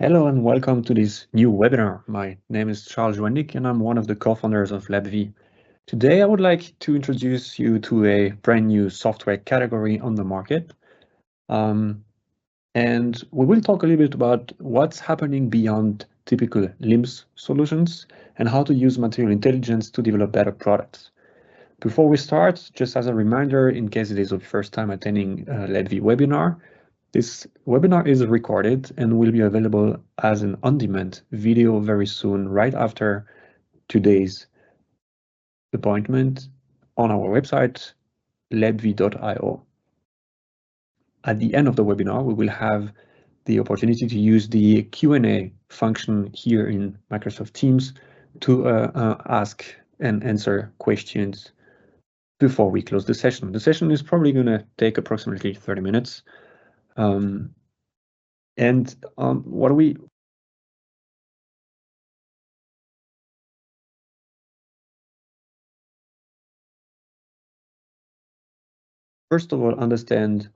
Hello and welcome to this new webinar. My name is Charles Wendick and I'm one of the co-founders of LabV. Today I would like to introduce you to a brand new software category on the market. And we will talk a little bit about what's happening beyond typical LIMS solutions and how to use material intelligence to develop better products. Before we start, just as a reminder, in case it is your first time attending a LabV webinar, this webinar is recorded and will be available as an on-demand video very soon, right after today's appointment on our website, labv.io. At the end of the webinar, we will have the opportunity to use the Q&A function here in Microsoft Teams to ask and answer questions before we close the session. The session is probably going to take approximately 30 minutes. What do we first of all understand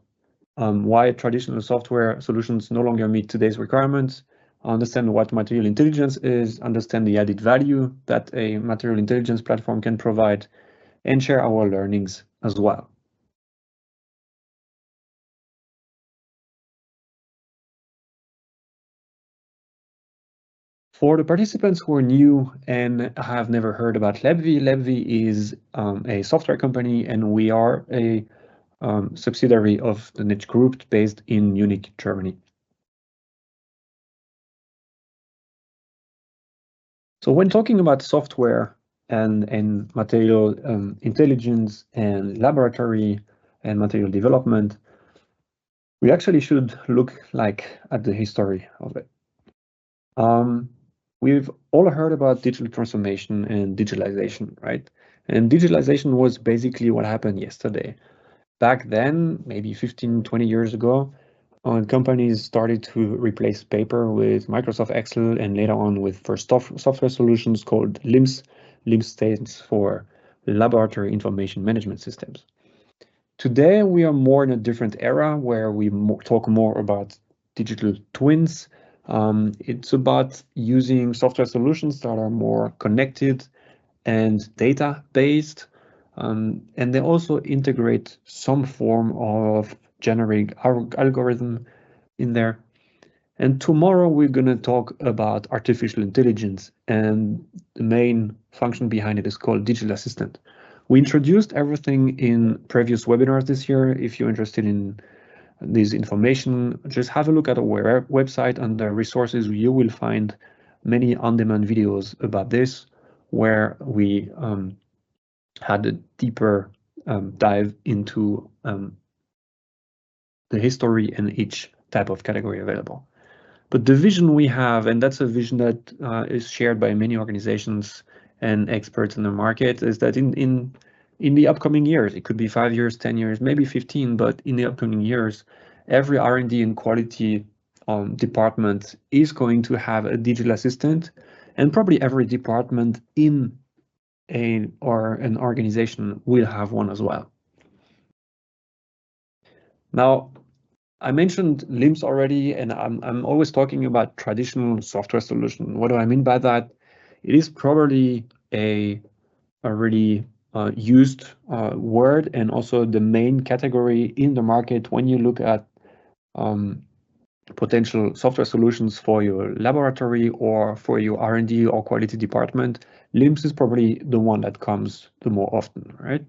why traditional software solutions no longer meet today's requirements, understand what material intelligence is, understand the added value that a material intelligence platform can provide, and share our learnings as well. For the participants who are new and have never heard about LabV, LabV is a software company, and we are a subsidiary of the Niche Group based in Munich, Germany. So when talking about software and material intelligence and laboratory and material development, we actually should look at the history of it. We've all heard about digital transformation and digitalization, right? And digitalization was basically what happened yesterday. Back then, maybe 15, 20 years ago, companies started to replace paper with Microsoft Excel and later on with first software solutions called LIMS. LIMS stands for Laboratory Information Management Systems. Today, we are more in a different era where we talk more about digital twins. It's about using software solutions that are more connected and data-based. And they also integrate some form of generating algorithm in there. And tomorrow we're going to talk about artificial intelligence, and the main function behind it is called digital assistant. We introduced everything in previous webinars this year. If you're interested in this information, just have a look at our website. Under resources, you will find many on-demand videos about this, where we had a deeper dive into the history and each type of category available. But the vision we have, and that's a vision that is shared by many organizations and experts in the market, is that in the upcoming years, it could be 5 years, 10 years, maybe 15, but in the upcoming years, every R&D and quality department is going to have a digital assistant, and probably every department in an organization will have one as well. Now, I mentioned LIMS already, and I'm always talking about traditional software solution. What do I mean by that? It is probably a really used word, and also the main category in the market when you look at potential software solutions for your laboratory or for your R&D or quality department. LIMS is probably the one that comes the more often, right?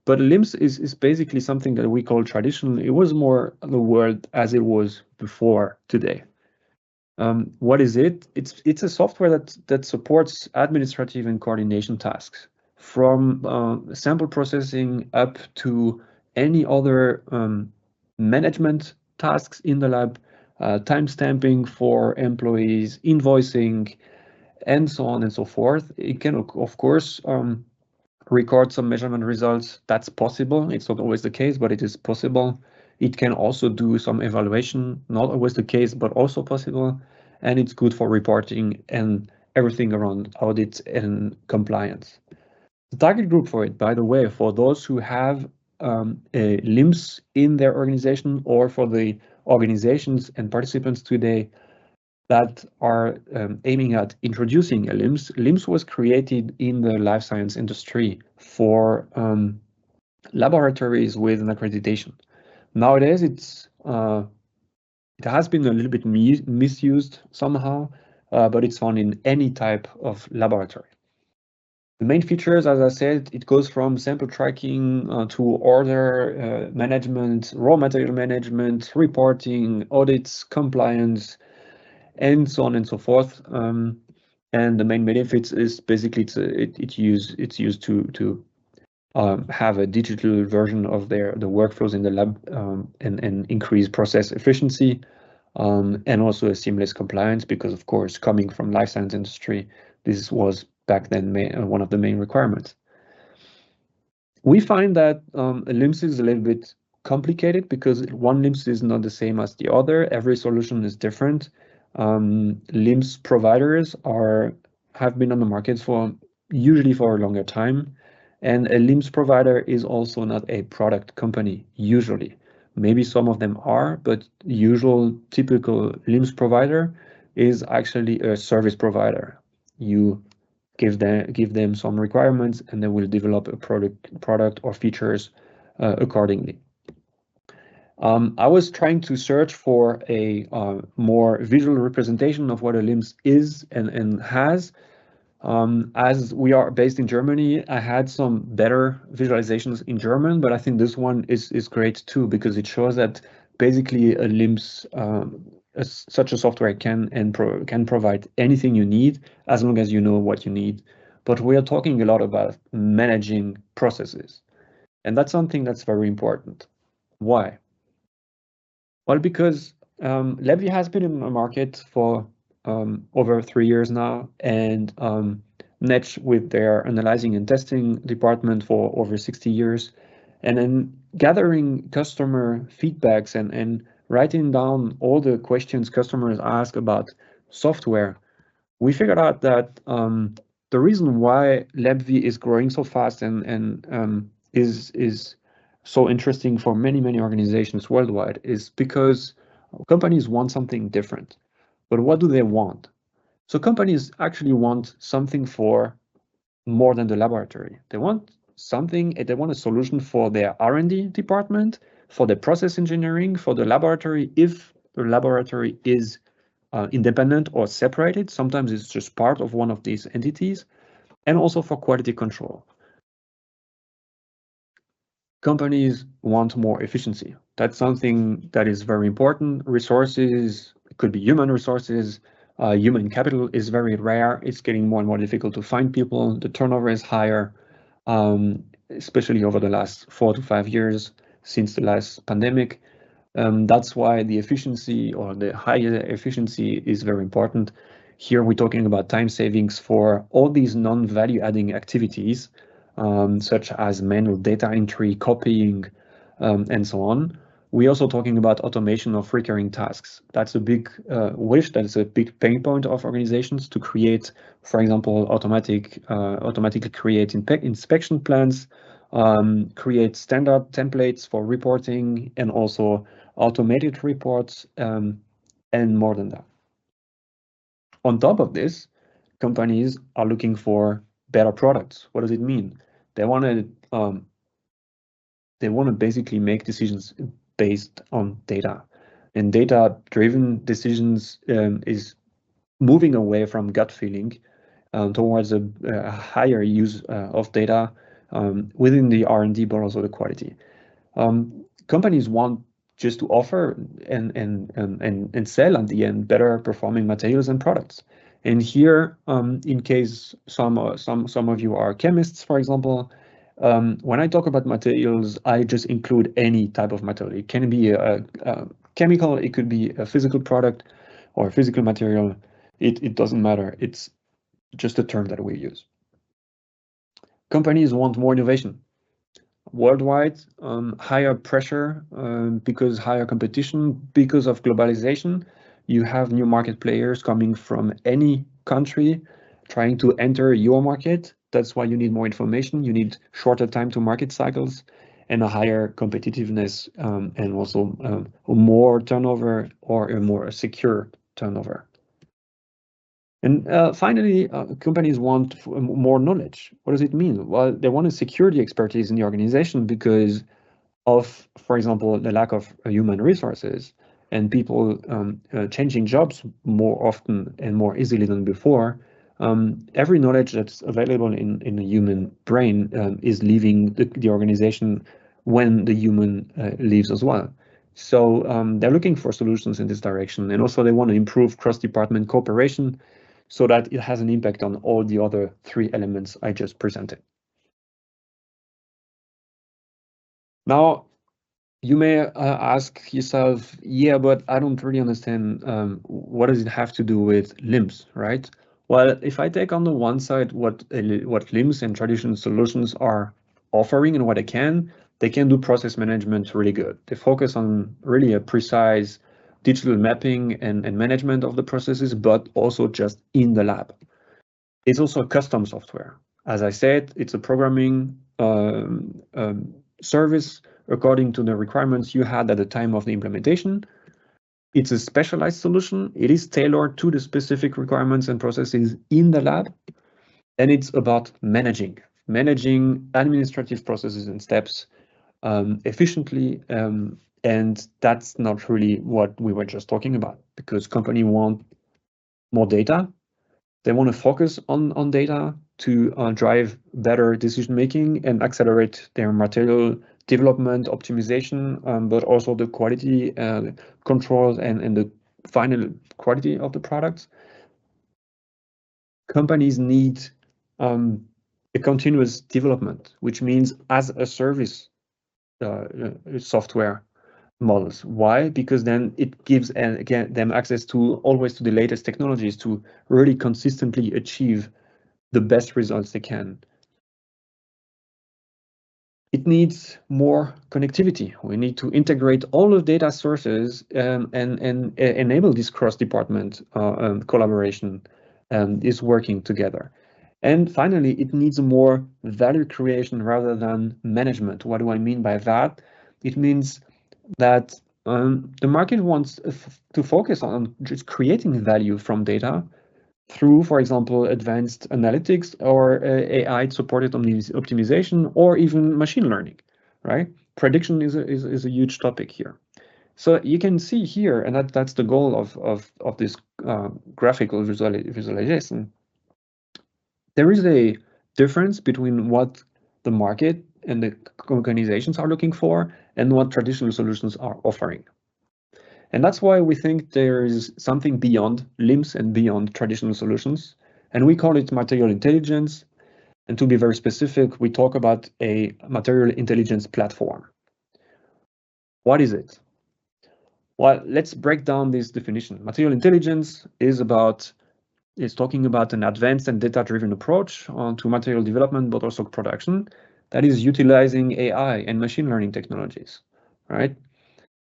But LIMS is basically something that we call traditional. It was more the world as it was before today. What is it? It's a software that supports administrative and coordination tasks, from sample processing up to any other management tasks in the lab, time stamping for employees, invoicing, and so on and so forth. It can, of course, record some measurement results. That's possible. It's not always the case, but it is possible. It can also do some evaluation, not always the case, but also possible. And it's good for reporting and everything around audits and compliance. The target group for it, by the way, for those who have a LIMS in their organization, or for the organizations and participants today that are aiming at introducing a LIMS. LIMS was created in the life science industry for laboratories with an accreditation. Nowadays, it has been a little bit misused somehow, but it's found in any type of laboratory. The main features, as I said, it goes from sample tracking to order management, raw material management, reporting, audits, compliance, and so on and so forth. And the main benefits is basically it's used to have a digital version of the workflows in the lab and increase process efficiency, and also a seamless compliance, because of course, coming from life science industry, this was back then one of the main requirements. We find that a LIMS is a little bit complicated because one LIMS is not the same as the other. Every solution is different. LIMS providers have been on the market usually for a longer time, and a LIMS provider is also not a product company usually. Maybe some of them are, but the usual typical LIMS provider is actually a service provider. You give them some requirements, and they will develop a product or features accordingly. I was trying to search for a more visual representation of what a LIMS is and has. As we are based in Germany, I had some better visualizations in German, but I think this one is great too, because it shows that basically a LIMS, such a software can provide anything you need as long as you know what you need. But we are talking a lot about managing processes, and that's something that's very important. Why? Well, because LabVIEW has been in the market for over 3 years now, and Netsch with their analyzing and testing department for over 60 years, and then gathering customer feedbacks and writing down all the questions customers ask about software. We figured out that the reason why LabVIEW is growing so fast and is so interesting for many organizations worldwide is because companies want something different. But what do they want? So companies actually want something for more than the laboratory. They want a solution for their R&D department, for the process engineering, for the laboratory, if the laboratory is independent or separated. Sometimes it's just part of one of these entities, and also for quality control. Companies want more efficiency. That's something that is very important. Resources, it could be human resources, human capital is very rare. It's getting more and more difficult to find people. The turnover is higher, especially over the last 4 to 5 years since the last pandemic. That's why the efficiency or the higher efficiency is very important. Here we're talking about time savings for all these non-value adding activities, such as manual data entry, copying, and so on. We're also talking about automation of recurring tasks. That's a big wish, that's a big pain point of organizations, to create, for example, automatically create inspection plans, create standard templates for reporting, and also automated reports, and more than that. On top of this, companies are looking for better products. What does it mean? They want to basically make decisions based on data, and data-driven decisions is moving away from gut feeling towards a higher use of data within the R&D, but also the quality. Companies want just to offer and sell at the end better performing materials and products. And here, in case some of you are chemists, for example, when I talk about materials, I just include any type of material. It can be a chemical, it could be a physical product or a physical material. It doesn't matter. It's just a term that we use. Companies want more innovation. Worldwide, higher pressure because higher competition, because of globalization. You have new market players coming from any country trying to enter your market. That's why you need more information. You need shorter time to market cycles. and a higher competitiveness, and also a more turnover or a more secure turnover. And finally, companies want more knowledge. What does it mean? Well, they want to secure the expertise in the organization because of, for example, the lack of human resources and people changing jobs more often and more easily than before. Every knowledge that's available in a human brain is leaving the organization when the human leaves as well. So they're looking for solutions in this direction, and also they want to improve cross-department cooperation so that it has an impact on all the other three elements I just presented. Now, you may ask yourself, yeah, but I don't really understand what does it have to do with LIMS, right? Well, if I take on the one side what LIMS and traditional solutions are offering and what they can do process management really good. They focus on really a precise digital mapping and management of the processes, but also just in the lab. It's also a custom software. As I said, it's a programming service according to the requirements you had at the time of the implementation. It's a specialized solution. It is tailored to the specific requirements and processes in the lab. And it's about managing administrative processes and steps efficiently. And that's not really what we were just talking about, because companies want more data. They want to focus on data to drive better decision making and accelerate their material development, optimization, but also the quality control and the final quality of the products. Companies need a continuous development, which means as a service software models. Why? Because then it gives them access to always to the latest technologies to really consistently achieve the best results they can. It needs more connectivity. We need to integrate all the data sources and enable this cross-department collaboration is working together. And finally, it needs more value creation rather than management. What do I mean by that? It means that the market wants to focus on just creating value from data through, for example, advanced analytics or AI supported optimization or even machine learning, right? Prediction is a huge topic here. So you can see here, and that's the goal of this graphical visualization. There is a difference between what the market and the organizations are looking for and what traditional solutions are offering. And that's why we think there is something beyond LIMS and beyond traditional solutions. And we call it material intelligence. And to be very specific, we talk about a material intelligence platform. What is it? Well, let's break down this definition. Material intelligence is talking about an advanced and data-driven approach to material development, but also production that is utilizing AI and machine learning technologies, right?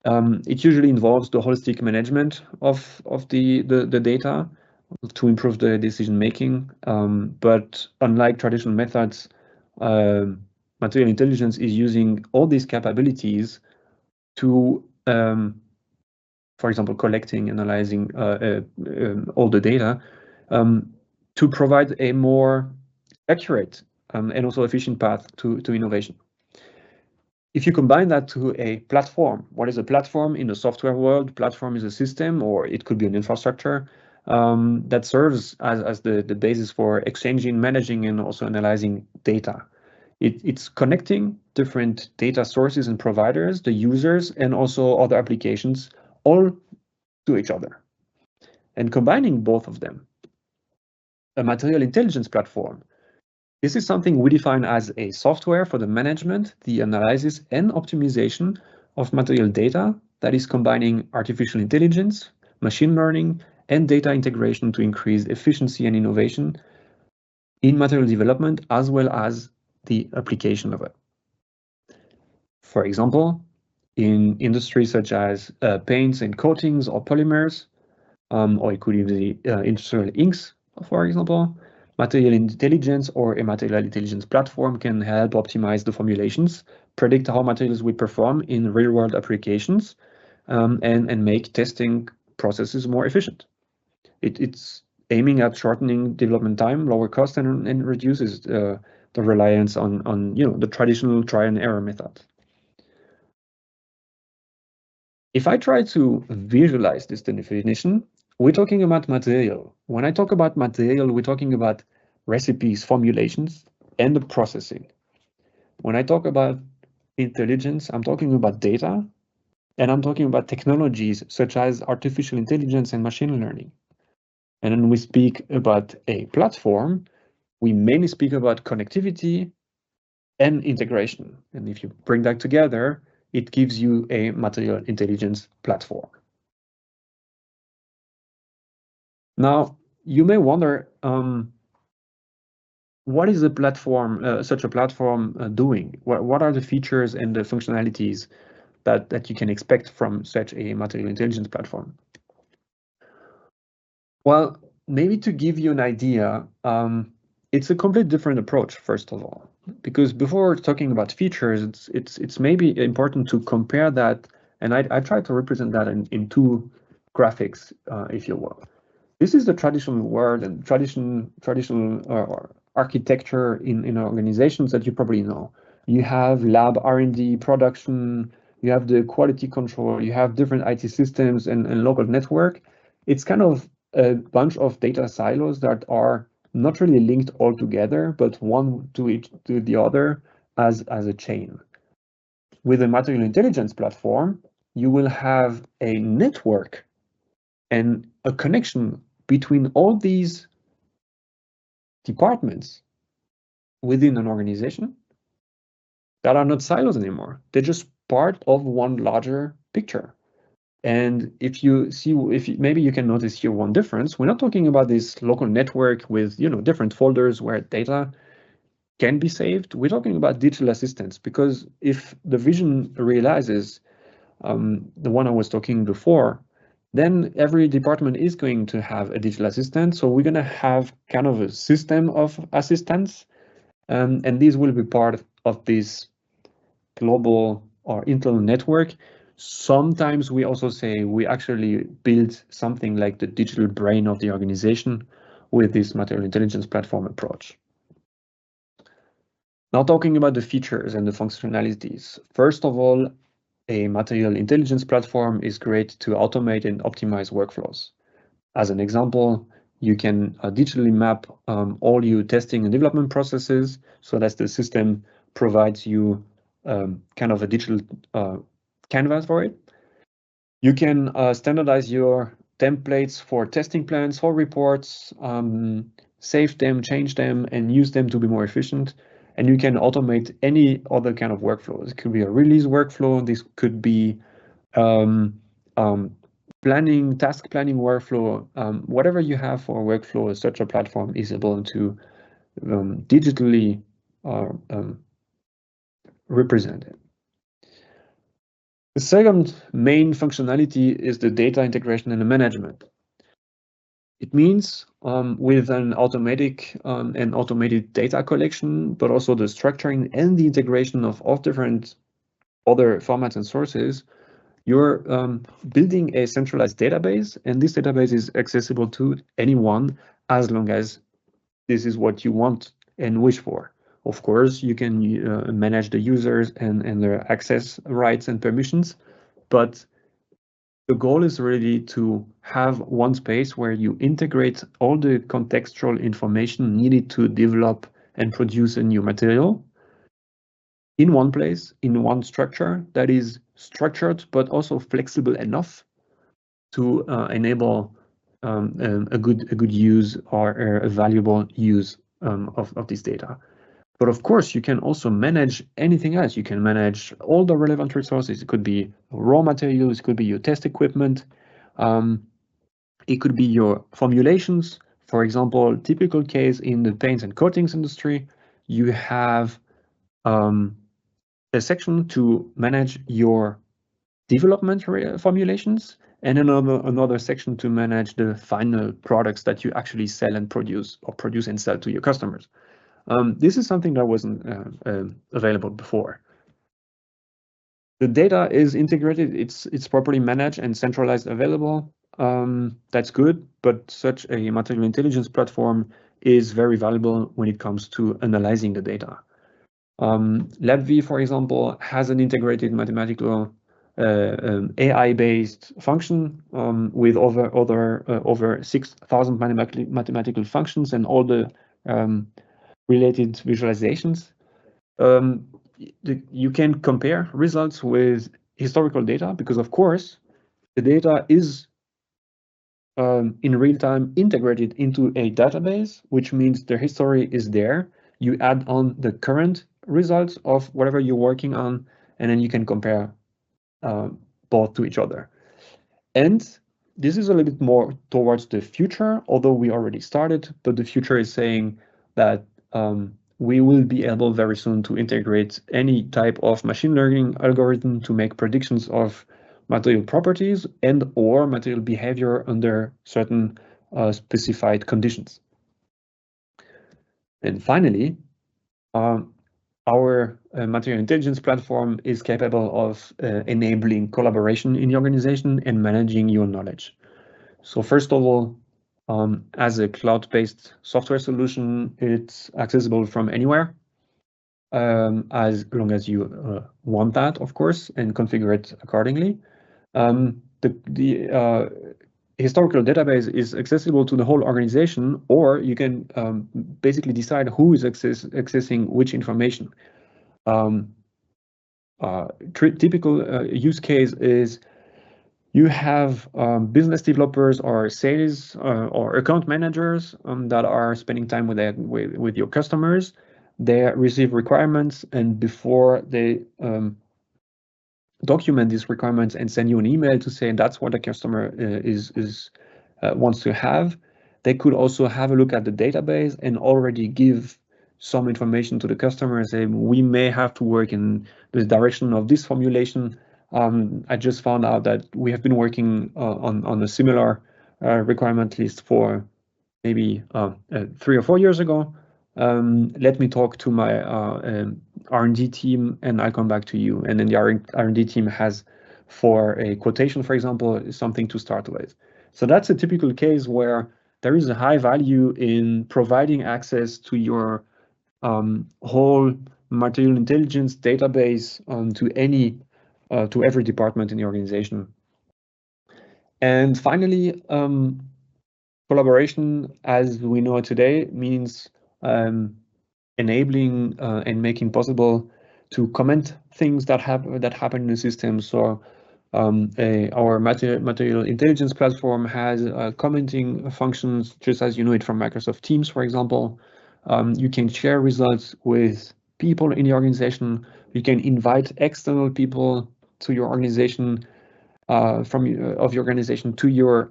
It usually involves the holistic management of the data to improve the decision making. But unlike traditional methods, material intelligence is using all these capabilities to, for example, collecting, analyzing all the data to provide a more accurate and also efficient path to innovation. If you combine that to a platform, what is a platform in the software world? Platform is a system, or it could be an infrastructure that serves as the basis for exchanging, managing, and also analyzing data. It's connecting different data sources and providers, the users, and also other applications, all to each other. And combining both of them, a material intelligence platform, this is something we define as a software for the management, the analysis, and optimization of material data that is combining artificial intelligence, machine learning, and data integration to increase efficiency and innovation in material development, as well as the application of it. For example, in industries such as paints and coatings or polymers, or it could even be industrial inks, for example, material intelligence or a material intelligence platform can help optimize the formulations, predict how materials will perform in real-world applications, and make testing processes more efficient. It's aiming at shortening development time, lower cost, and reduces the reliance on the traditional try and error method. If I try to visualize this definition, we're talking about material. When I talk about material, we're talking about recipes, formulations, and the processing. When I talk about intelligence, I'm talking about data, and I'm talking about technologies such as artificial intelligence and machine learning. And when we speak about a platform, we mainly speak about connectivity and integration. And if you bring that together, it gives you a material intelligence platform. Now, you may wonder, what is a platform, such a platform doing? What are the features and the functionalities that you can expect from such a material intelligence platform? Well, maybe to give you an idea, it's a completely different approach, first of all, because before talking about features, it's maybe important to compare that, and I try to represent that in two graphics, if you will. This is the traditional world and traditional architecture in organizations that you probably know. You have lab R&D, production, you have the quality control, you have different IT systems and local network. It's kind of a bunch of data silos that are not really linked all together, but one to the other as a chain. With a material intelligence platform, you will have a network and a connection between all these departments within an organization that are not silos anymore. They're just part of one larger picture. And if you see, maybe you can notice here one difference. We're not talking about this local network with different folders where data can be saved. We're talking about digital assistants, because if the vision realizes the one I was talking before, then every department is going to have a digital assistant. So we're going to have kind of a system of assistants, and these will be part of this global or internal network. Sometimes we also say we actually build something like the digital brain of the organization with this material intelligence platform approach. Now, talking about the features and the functionalities. First of all, a material intelligence platform is great to automate and optimize workflows. As an example, you can digitally map all your testing and development processes so that the system provides you kind of a digital canvas for it. You can standardize your templates for testing plans, for reports, save them, change them, and use them to be more efficient. And you can automate any other kind of workflow. It could be a release workflow. This could be task planning workflow. Whatever you have for a workflow, such a platform is able to digitally represent it. The second main functionality is the data integration and the management. It means with an automated data collection, but also the structuring and the integration of all different other formats and sources, you're building a centralized database, and this database is accessible to anyone as long as this is what you want and wish for. Of course, you can manage the users and their access rights and permissions, but the goal is really to have one space where you integrate all the contextual information needed to develop and produce a new material in one place, in one structure that is structured but also flexible enough to enable a good use or a valuable use of this data. But of course, you can also manage anything else. You can manage all the relevant resources. It could be raw materials, it could be your test equipment, it could be your formulations. For example, typical case in the paints and coatings industry, you have a section to manage your development formulations, and another section to manage the final products that you actually sell and produce and sell to your customers. This is something that wasn't available before. The data is integrated, it's properly managed and centralized available. That's good, but such a material intelligence platform is very valuable when it comes to analyzing the data. LabV, for example, has an integrated mathematical AI-based function with over 6,000 mathematical functions and all the related visualizations. You can compare results with historical data because, of course, the data is in real time integrated into a database, which means the history is there. You add on the current results of whatever you're working on, and then you can compare both to each other. And this is a little bit more towards the future, although we already started, but the future is saying that we will be able very soon to integrate any type of machine learning algorithm to make predictions of material properties and or material behavior under certain specified conditions. And finally, our material intelligence platform is capable of enabling collaboration in the organization and managing your knowledge. So first of all, as a cloud-based software solution, it's accessible from anywhere, as long as you want that, of course, and configure it accordingly. The historical database is accessible to the whole organization, or you can basically decide who is accessing which information. Typical use case is you have business developers or sales or account managers that are spending time with your customers. They receive requirements, and before they document these requirements and send you an email to say that's what the customer wants to have, they could also have a look at the database and already give some information to the customer and say, we may have to work in the direction of this formulation. I just found out that we have been working on a similar requirement list for maybe 3 or 4 years ago. Let me talk to my R&D team and I'll come back to you. And then the R&D team has, for a quotation, for example, something to start with. So that's a typical case where there is a high value in providing access to your whole material intelligence database to every department in the organization. And finally, collaboration, as we know it today, means enabling and making possible to comment things that happen in the system. So our material intelligence platform has commenting functions, just as you know it from Microsoft Teams, for example. You can share results with people in the organization. You can invite external people to your organization of your organization to your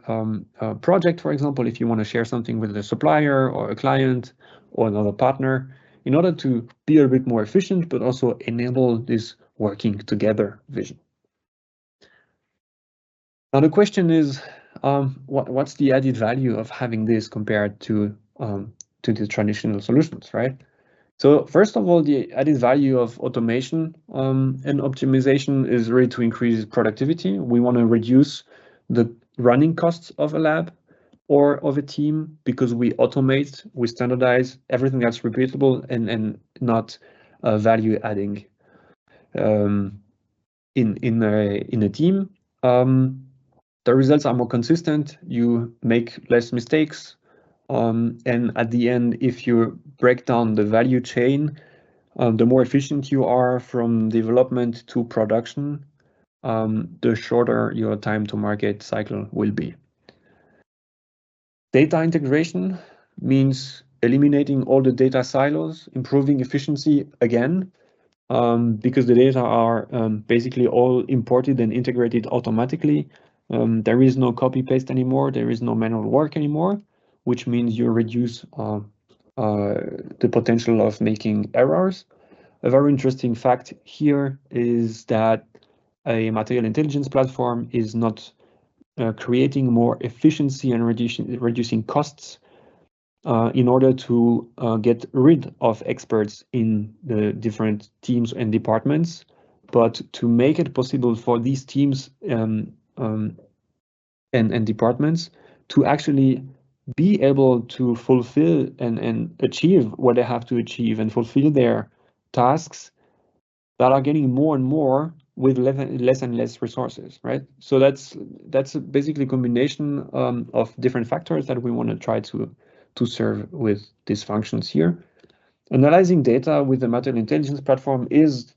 project, for example, if you want to share something with a supplier or a client or another partner, in order to be a bit more efficient, but also enable this working together vision. Now the question is, what's the added value of having this compared to the traditional solutions, right? So first of all, the added value of automation and optimization is really to increase productivity. We want to reduce the running costs of a lab or of a team because we automate, we standardize everything that's repeatable and not value adding in a team. The results are more consistent. You make less mistakes. And at the end, if you break down the value chain, the more efficient you are from development to production, the shorter your time to market cycle will be. Data integration means eliminating all the data silos, improving efficiency again, because the data are basically all imported and integrated automatically. There is no copy paste anymore. There is no manual work anymore, which means you reduce the potential of making errors. A very interesting fact here is that a material intelligence platform is not creating more efficiency and reducing costs in order to get rid of experts in the different teams and departments, but to make it possible for these teams and departments to actually be able to fulfill and achieve what they have to achieve and fulfill their tasks that are getting more and more with less and less resources, right? So that's basically a combination of different factors that we want to try to serve with these functions here. Analyzing data with the material intelligence platform is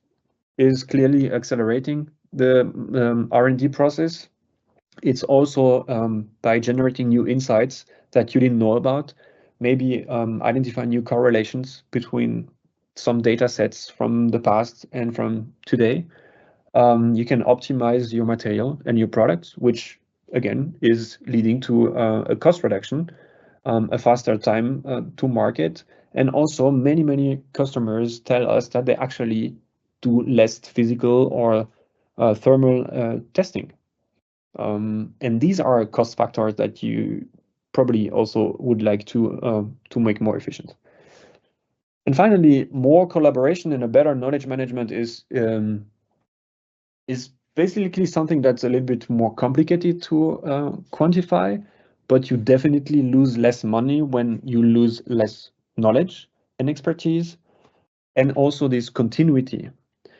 clearly accelerating the R&D process. It's also by generating new insights that you didn't know about, maybe identify new correlations between some data sets from the past and from today. You can optimize your material and your products, which again is leading to a cost reduction, a faster time to market. And also many customers tell us that they actually do less physical or thermal testing. And these are cost factors that you probably also would like to make more efficient. And finally, more collaboration and a better knowledge management is basically something that's a little bit more complicated to quantify, but you definitely lose less money when you lose less knowledge and expertise, and also this continuity,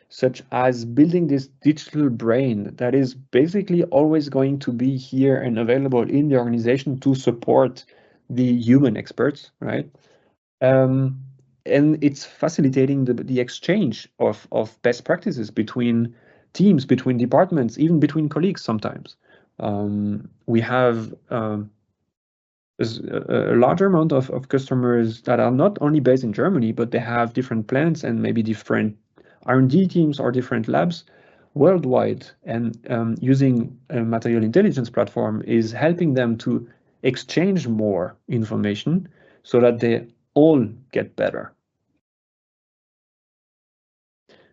such as building this digital brain that is basically always going to be here and available in the organization to support the human experts, right? And it's facilitating the exchange of best practices between teams, between departments, even between colleagues sometimes. We have a larger amount of customers that are not only based in Germany, but they have different plants and maybe different R&D teams or different labs worldwide. And using a material intelligence platform is helping them to exchange more information so that they all get better.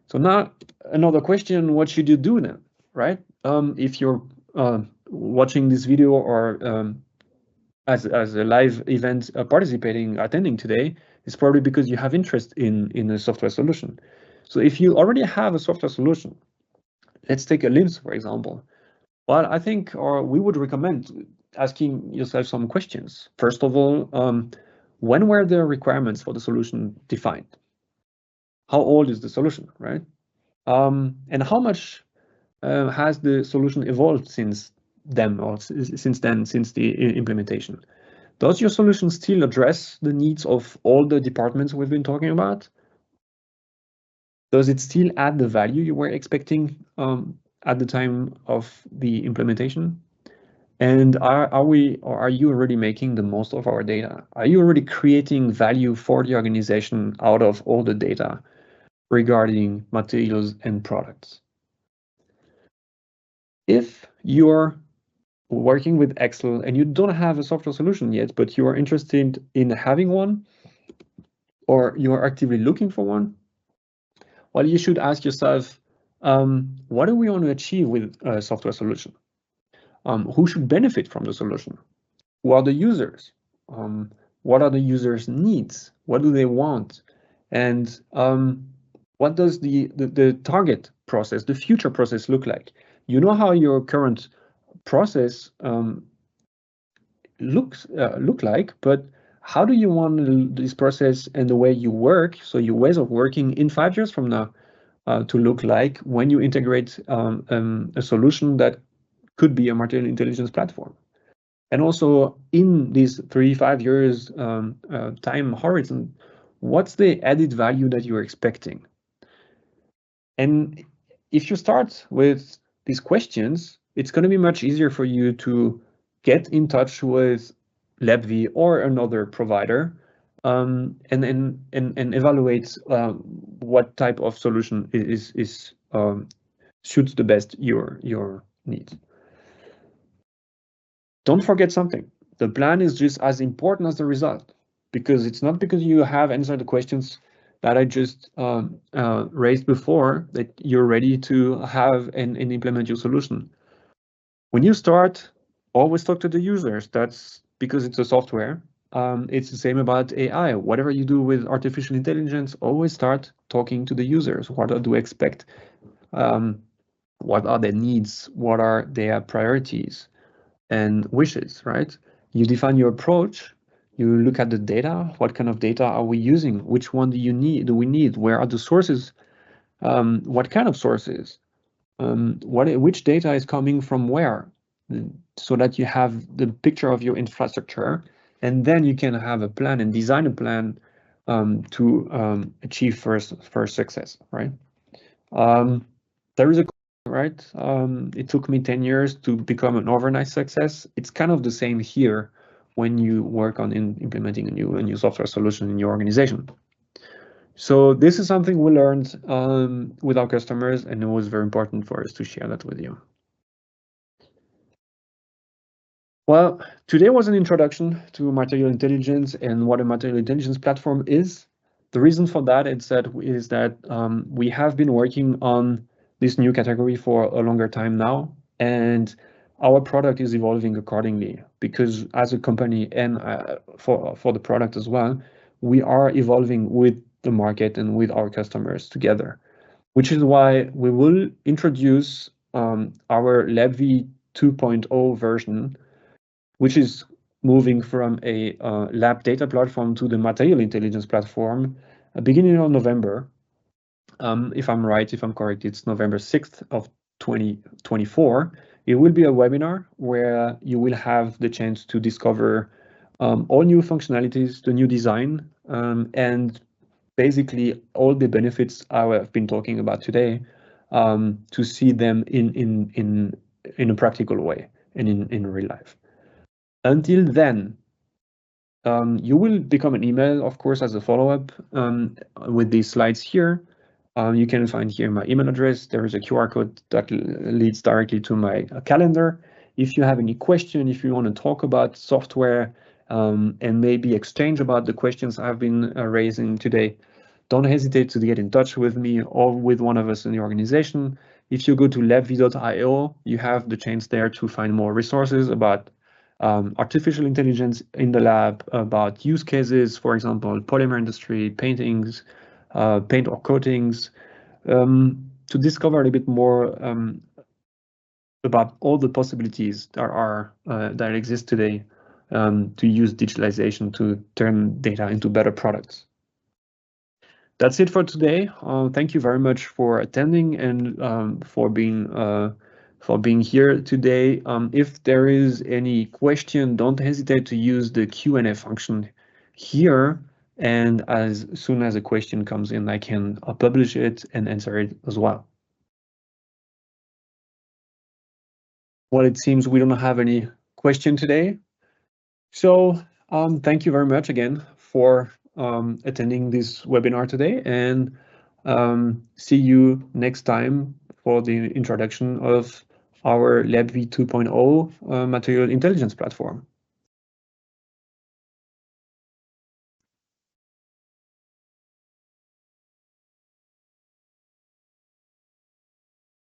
So now another question, what should you do then, right? If you're watching this video or as a live event attending today, it's probably because you have interest in a software solution. So if you already have a software solution, let's take a LIMS, for example. Well, I think, or we would recommend asking yourself some questions. First of all, when were the requirements for the solution defined? How old is the solution, right? And how much has the solution evolved since then, or since the implementation? Does your solution still address the needs of all the departments we've been talking about? Does it still add the value you were expecting at the time of the implementation? And are you already making the most of our data? Are you already creating value for the organization out of all the data regarding materials and products? If you're working with Excel and you don't have a software solution yet, but you are interested in having one, or you are actively looking for one, well, you should ask yourself, what do we want to achieve with a software solution? Who should benefit from the solution? Who are the users? What are the users' needs? What do they want? And what does the target process, the future process look like? You know how your current process look like, but how do you want this process and the way you work, so your ways of working in 5 years from now, to look like when you integrate a solution that could be a material intelligence platform? And also in these 3-5 years time horizon, what's the added value that you're expecting? And if you start with these questions, it's going to be much easier for you to get in touch with LabV or another provider and evaluate what type of solution is suits the best your needs. Don't forget something. The plan is just as important as the result, because it's not because you have answered the questions that I just raised before that you're ready to have and implement your solution. When you start, always talk to the users. That's because it's a software. It's the same about AI. Whatever you do with artificial intelligence, always start talking to the users. What do they expect? What are their needs? What are their priorities and wishes, right? You define your approach. You look at the data. What kind of data are we using? Which one do we need? Where are the sources? What kind of sources? Which data is coming from where? So that you have the picture of your infrastructure, and then you can have a plan and design a plan to achieve first success, right? There is a right. It took me 10 years to become an overnight success. It's kind of the same here when you work on implementing a new software solution in your organization. So this is something we learned with our customers, and it was very important for us to share that with you. Well, today was an introduction to material intelligence and what a material intelligence platform is. The reason for that is that we have been working on this new category for a longer time now, and our product is evolving accordingly, because as a company and for the product as well, we are evolving with the market and with our customers together, which is why we will introduce our LabV 2.0 version, which is moving from a lab data platform to the material intelligence platform beginning of November. If I'm correct, it's November 6th of 2024. It will be a webinar where you will have the chance to discover all new functionalities, the new design, and basically all the benefits I have been talking about today, to see them in a practical way and in real life. Until then, you will become an email, of course, as a follow-up with these slides here. You can find here my email address. There is a QR code that leads directly to my calendar. If you have any question, if you want to talk about software and maybe exchange about the questions I've been raising today, don't hesitate to get in touch with me or with one of us in the organization. If you go to labv.io, you have the chance there to find more resources about artificial intelligence in the lab, about use cases, for example, polymer industry, paintings, paint or coatings, to discover a little bit more about all the possibilities that exist today to use digitalization to turn data into better products. That's it for today. Thank you very much for attending and for being here today. If there is any question, don't hesitate to use the Q&A function here. And as soon as a question comes in, I can publish it and answer it as well. Well, it seems we don't have any question today. So thank you very much again for attending this webinar today, and see you next time for the introduction of our LabV 2.0 material intelligence platform.